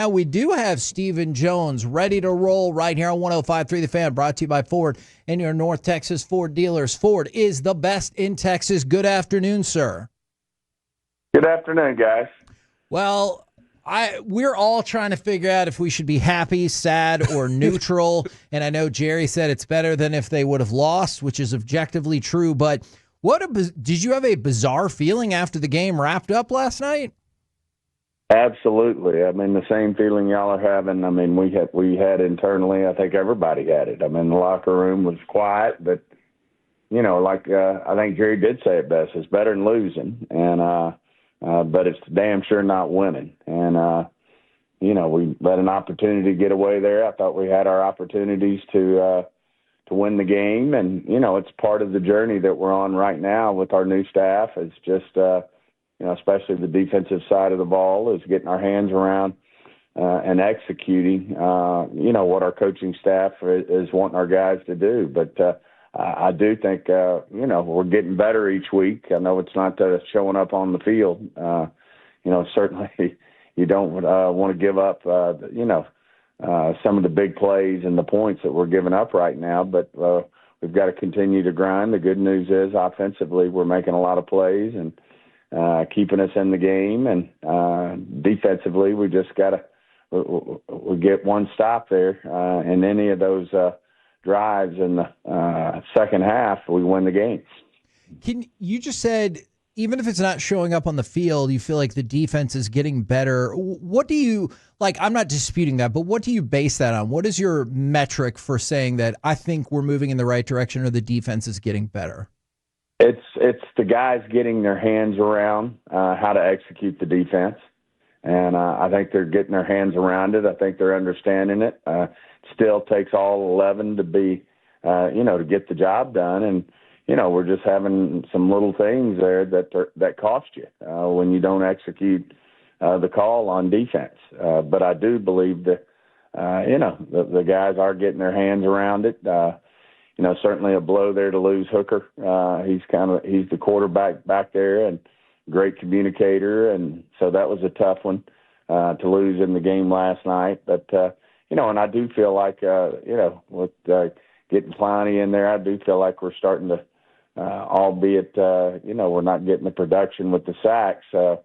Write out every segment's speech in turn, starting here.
Now we do have Stephen Jones ready to roll right here on 105.3 The Fan, brought to you by Ford and your North Texas Ford dealers. Ford is the best in Texas. Good afternoon, sir. Good afternoon, guys. Well, we're all trying to figure out if we should be happy, sad, or neutral. And I know Jerry said it's better than if they would have lost, which is objectively true. But did you have a bizarre feeling after the game wrapped up last night? Absolutely. I mean, the same feeling y'all are having. I mean, we had internally. I think everybody had it. I mean, the locker room was quiet, but I think Jerry did say it best. It's better than losing, but it's damn sure not winning. And we let an opportunity get away there. I thought we had our opportunities to win the game, and it's part of the journey that we're on right now with our new staff. It's just especially the defensive side of the ball, is getting our hands around and executing, what our coaching staff is wanting our guys to do. But I do think, we're getting better each week. I know it's not showing up on the field. Certainly you don't want to give up, some of the big plays and the points that we're giving up right now, but we've got to continue to grind. The good news is offensively we're making a lot of plays and keeping us in the game, and defensively we just got to we get one stop there in any of those drives in the second half, we win the game. You just said even if it's not showing up on the field, you feel like the defense is getting better. What do you like? I'm not disputing that, but what do you base that on? What is your metric for saying that I think we're moving in the right direction or the defense is getting better? It's the guys getting their hands around how to execute the defense, and I think they're getting their hands around it. I think they're understanding it. Still takes all 11 to be, to get the job done, and we're just having some little things there that cost you when you don't execute the call on defense. But I do believe that the guys are getting their hands around it. Certainly a blow there to lose Hooker. He's the quarterback back there and great communicator. And so that was a tough one to lose in the game last night. But, and I do feel like, with getting Clowney in there, I do feel like we're starting to, albeit, we're not getting the production with the sacks. I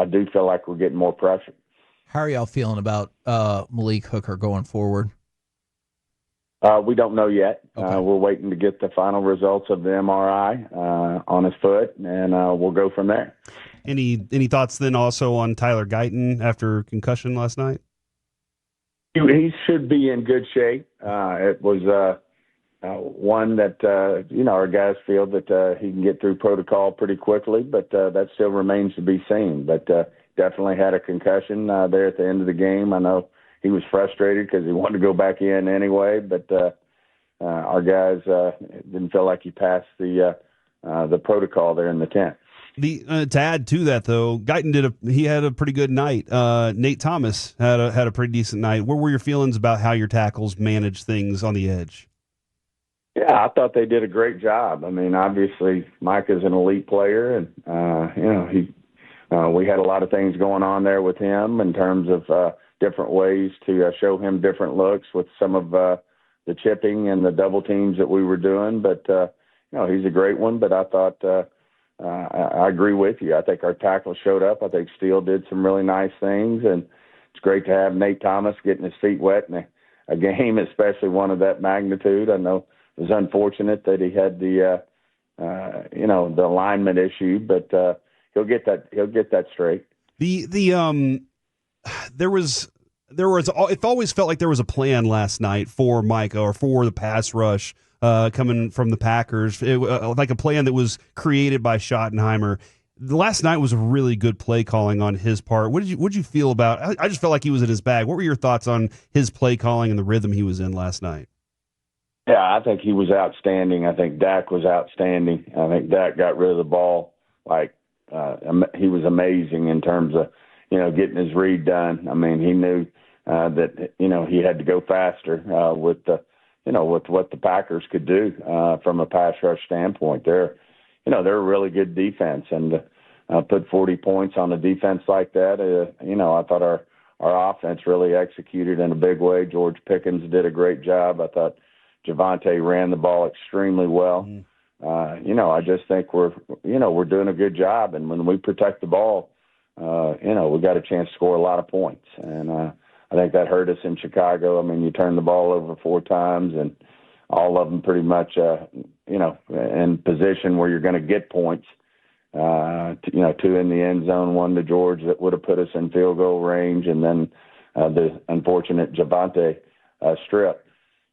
do feel like we're getting more pressure. How are y'all feeling about Malik Hooker going forward? We don't know yet. Okay. We're waiting to get the final results of the MRI on his foot, and we'll go from there. Any thoughts then also on Tyler Guyton after concussion last night? He should be in good shape. It was one that, our guys feel that he can get through protocol pretty quickly, but that still remains to be seen. But definitely had a concussion there at the end of the game. I know he was frustrated because he wanted to go back in anyway, but our guys didn't feel like he passed the protocol there in the tent. To add to that, though, Guyton he had a pretty good night. Nate Thomas had a pretty decent night. What were your feelings about how your tackles managed things on the edge? Yeah, I thought they did a great job. I mean, obviously Micah's an elite player, and we had a lot of things going on there with him in terms of different ways to show him different looks with some of the chipping and the double teams that we were doing. But, he's a great one. But I thought I agree with you. I think our tackles showed up. I think Steele did some really nice things. And it's great to have Nate Thomas getting his feet wet in a game, especially one of that magnitude. I know it was unfortunate that he had the alignment issue, but he'll get that straight. It always felt like there was a plan last night for Micah or for the pass rush coming from the Packers, like a plan that was created by Schottenheimer. Last night was a really good play calling on his part. What did you feel about? I just felt like he was in his bag. What were your thoughts on his play calling and the rhythm he was in last night? Yeah, I think he was outstanding. I think Dak was outstanding. I think Dak got rid of the ball he was amazing in terms of getting his read done. I mean, he knew that he had to go faster with what the Packers could do from a pass rush standpoint. They're a really good defense, and put 40 points on a defense like that. I thought our offense really executed in a big way. George Pickens did a great job. I thought Javonte ran the ball extremely well. I just think we're doing a good job. And when we protect the ball, we got a chance to score a lot of points. And I think that hurt us in Chicago. I mean, you turned the ball over 4 times, and all of them pretty much, in position where you're going to get points. 2 in the end zone, 1 to George that would have put us in field goal range, and then the unfortunate Javonte strip.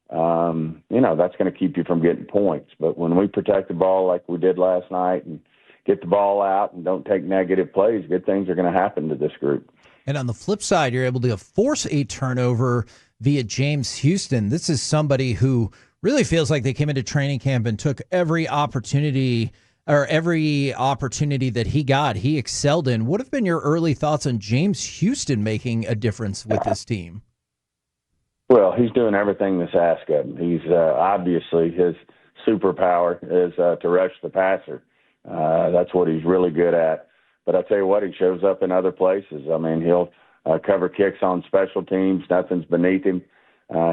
That's going to keep you from getting points. But when we protect the ball like we did last night and get the ball out and don't take negative plays, good things are going to happen to this group. And on the flip side, you're able to force a turnover via James Houston. This is somebody who really feels like they came into training camp and took every opportunity that he got, he excelled in. What have been your early thoughts on James Houston making a difference with this team? Well, he's doing everything that's asked of him. He's obviously his superpower is to rush the passer. That's what he's really good at. But I tell you what, he shows up in other places. I mean, he'll cover kicks on special teams. Nothing's beneath him.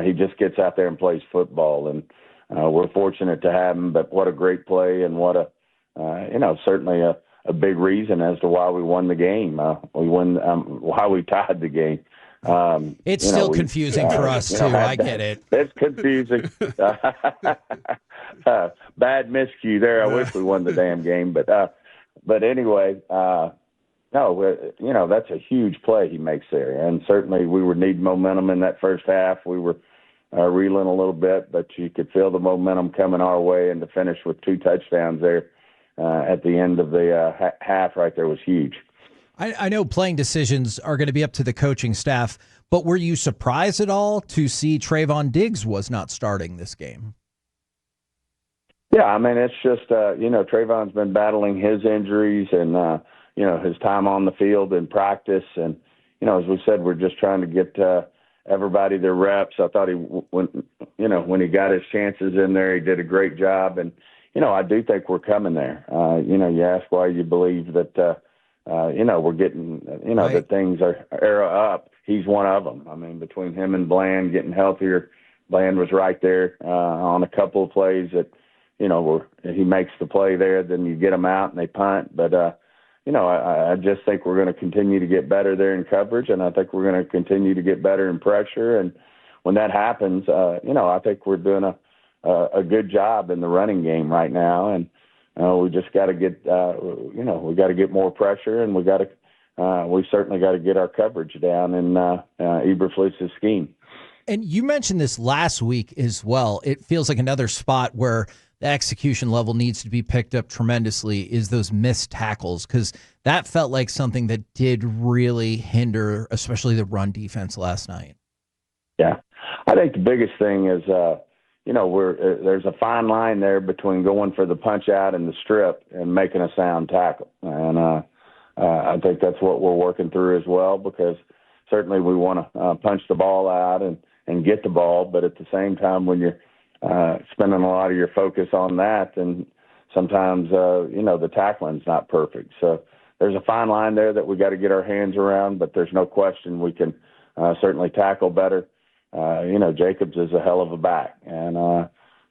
He just gets out there and plays football, and we're fortunate to have him. But what a great play, and what certainly a big reason as to why we won the game. Why we tied the game. It's still confusing for us too. I get it. It's confusing. Bad miscue there. I wish we won the damn game, but anyway, that's a huge play he makes there, and certainly we would need momentum in that first half. We were reeling a little bit, but you could feel the momentum coming our way, and to finish with 2 touchdowns there at the end of the half right there was huge. I know playing decisions are going to be up to the coaching staff, but were you surprised at all to see Trayvon Diggs was not starting this game? Yeah, I mean, it's just, Trayvon's been battling his injuries and, his time on the field in practice. And, as we said, we're just trying to get everybody their reps. I thought when he got his chances in there, he did a great job. And, I do think we're coming there. You ask why you believe that, we're getting, right, that things are up. He's one of them. I mean, between him and Bland getting healthier, Bland was right there on a couple of plays that, where he makes the play there, then you get them out and they punt. But, I just think we're going to continue to get better there in coverage, and I think we're going to continue to get better in pressure. And when that happens, I think we're doing a good job in the running game right now. And we just got to get, we got to get more pressure, and we certainly got to get our coverage down in Eberflus's scheme. And you mentioned this last week as well. It feels like another spot where the execution level needs to be picked up tremendously is those missed tackles, because that felt like something that did really hinder, especially the run defense last night. Yeah, I think the biggest thing is, there's a fine line there between going for the punch out and the strip and making a sound tackle. And I think that's what we're working through as well, because certainly we want to punch the ball out and get the ball. But at the same time, when you're spending a lot of your focus on that, then sometimes, the tackling's not perfect. So there's a fine line there that we got to get our hands around, but there's no question we can certainly tackle better. Jacobs is a hell of a back, and,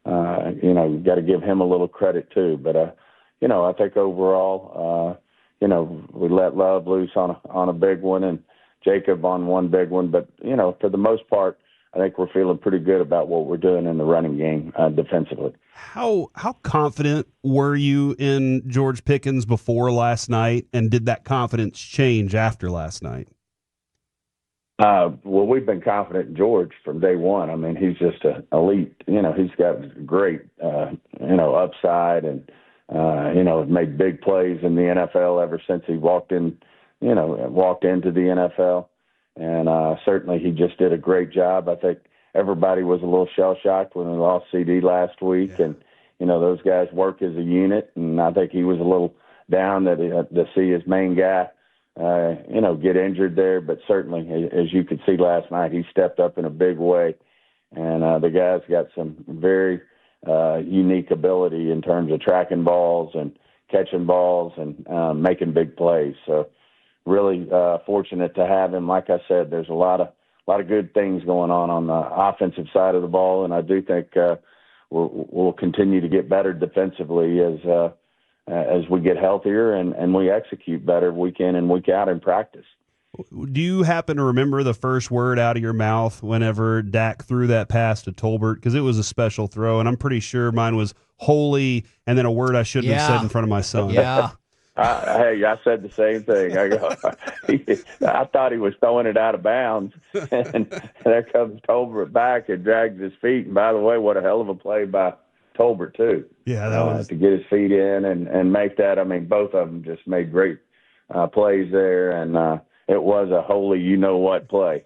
you got to give him a little credit too. But, I think overall, we let Love loose on a big one and Jacob on one big one. But, for the most part, I think we're feeling pretty good about what we're doing in the running game defensively. How confident were you in George Pickens before last night, and did that confidence change after last night? Well, we've been confident in George from day one. I mean, he's just an elite. He's got great, upside, and made big plays in the NFL ever since he walked into the NFL. And certainly he just did a great job. I think everybody was a little shell-shocked when we lost CD last week. Yeah. And, those guys work as a unit, and I think he was a little down to see his main guy get injured there. But certainly, as you could see last night, he stepped up in a big way. And the guy's got some very unique ability in terms of tracking balls and catching balls and making big plays. So really fortunate to have him. Like I said, there's a lot of good things going on the offensive side of the ball, and I do think we'll continue to get better defensively as we get healthier and we execute better week in and week out in practice. Do you happen to remember the first word out of your mouth whenever Dak threw that pass to Tolbert? Because it was a special throw, and I'm pretty sure mine was holy, and then a word I shouldn't have said in front of my son. Yeah. Hey, I said the same thing. I thought he was throwing it out of bounds, and there comes Tolbert back and drags his feet. And by the way, what a hell of a play by Tolbert too. Yeah, that was to get his feet in and make that. I mean, both of them just made great plays there, and it was a holy you-know-what play.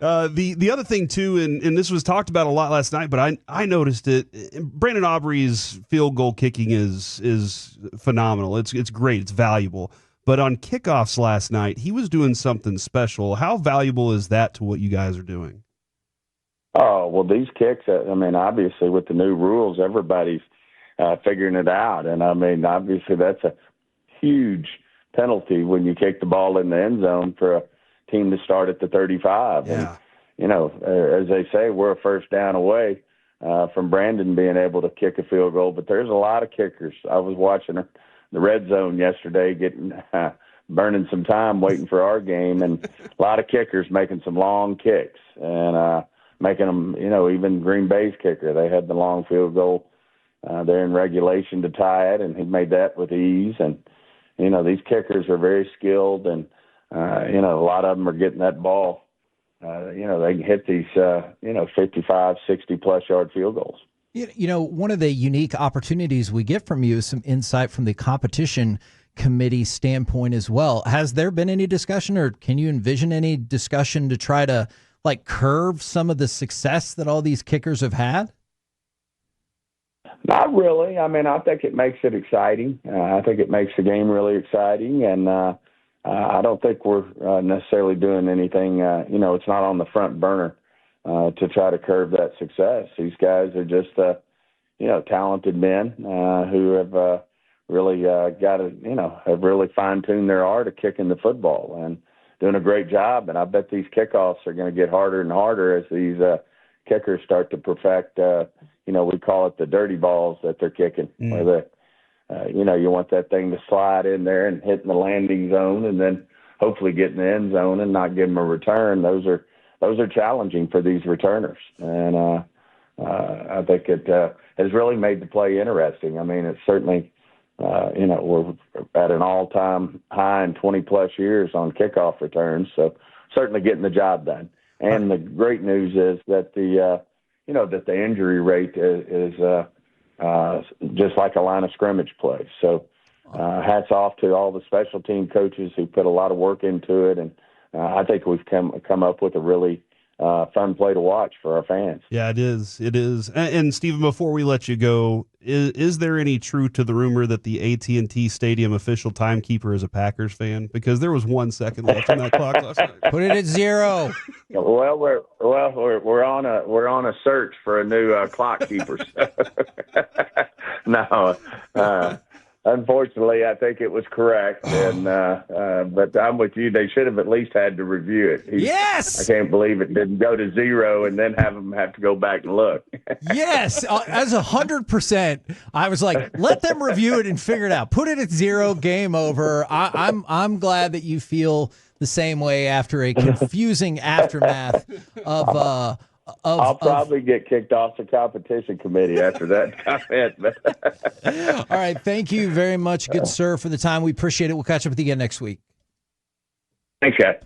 The other thing, too, and this was talked about a lot last night, but I noticed it. Brandon Aubrey's field goal kicking is phenomenal. It's great. It's valuable. But on kickoffs last night, he was doing something special. How valuable is that to what you guys are doing? Oh, well, these kicks, I mean, obviously with the new rules, everybody's figuring it out. And, I mean, obviously that's a huge penalty when you kick the ball in the end zone for a team to start at the 35. Yeah. And, as they say, we're a first down away from Brandon being able to kick a field goal. But there's a lot of kickers. I was watching the red zone yesterday, burning some time waiting for our game, and a lot of kickers making some long kicks and making them, even Green Bay's kicker. They had the long field goal there in regulation to tie it, and he made that with ease. And, these kickers are very skilled, and, a lot of them are getting that ball. They can hit these, 55, 60-plus yard field goals. One of the unique opportunities we get from you is some insight from the competition committee standpoint as well. Has there been any discussion, or can you envision any discussion to try to curve some of the success that all these kickers have had? Not really. I mean, I think it makes it exciting. I think it makes the game really exciting, and I don't think we're necessarily doing anything. It's not on the front burner to try to curb that success. These guys are just, talented men who have really have really fine-tuned their art of kicking the football and doing a great job. And I bet these kickoffs are going to get harder and harder as these kickers start to perfect, we call it the dirty balls that they're kicking, where you want that thing to slide in there and hit in the landing zone and then hopefully get in the end zone and not give them a return. Those are challenging for these returners. And I think it has really made the play interesting. I mean, it's certainly, we're at an all-time high in 20-plus years on kickoff returns, so certainly getting the job done. And the great news is that that the injury rate is just like a line of scrimmage play. So hats off to all the special team coaches who put a lot of work into it, and I think we've come up with a really fun play to watch for our fans. Yeah, it is. It is. And Stephen, before we let you go, is there any truth to the rumor that the AT&T Stadium official timekeeper is a Packers fan? Because there was 1 second left on that clock last night. Put it at 0. Well, we're on a search for a new clock keeper. No, unfortunately, I think it was correct, and but I'm with you. They should have at least had to review it. Yes, I can't believe it didn't go to 0 and then have them have to go back and look. Yes, as 100%. I was like, let them review it and figure it out. Put it at 0. Game over. I'm glad that you feel the same way after a confusing aftermath of. I'll probably get kicked off the competition committee after that comment. All right. Thank you very much, good sir, for the time. We appreciate it. We'll catch up with you again next week. Thanks, guys.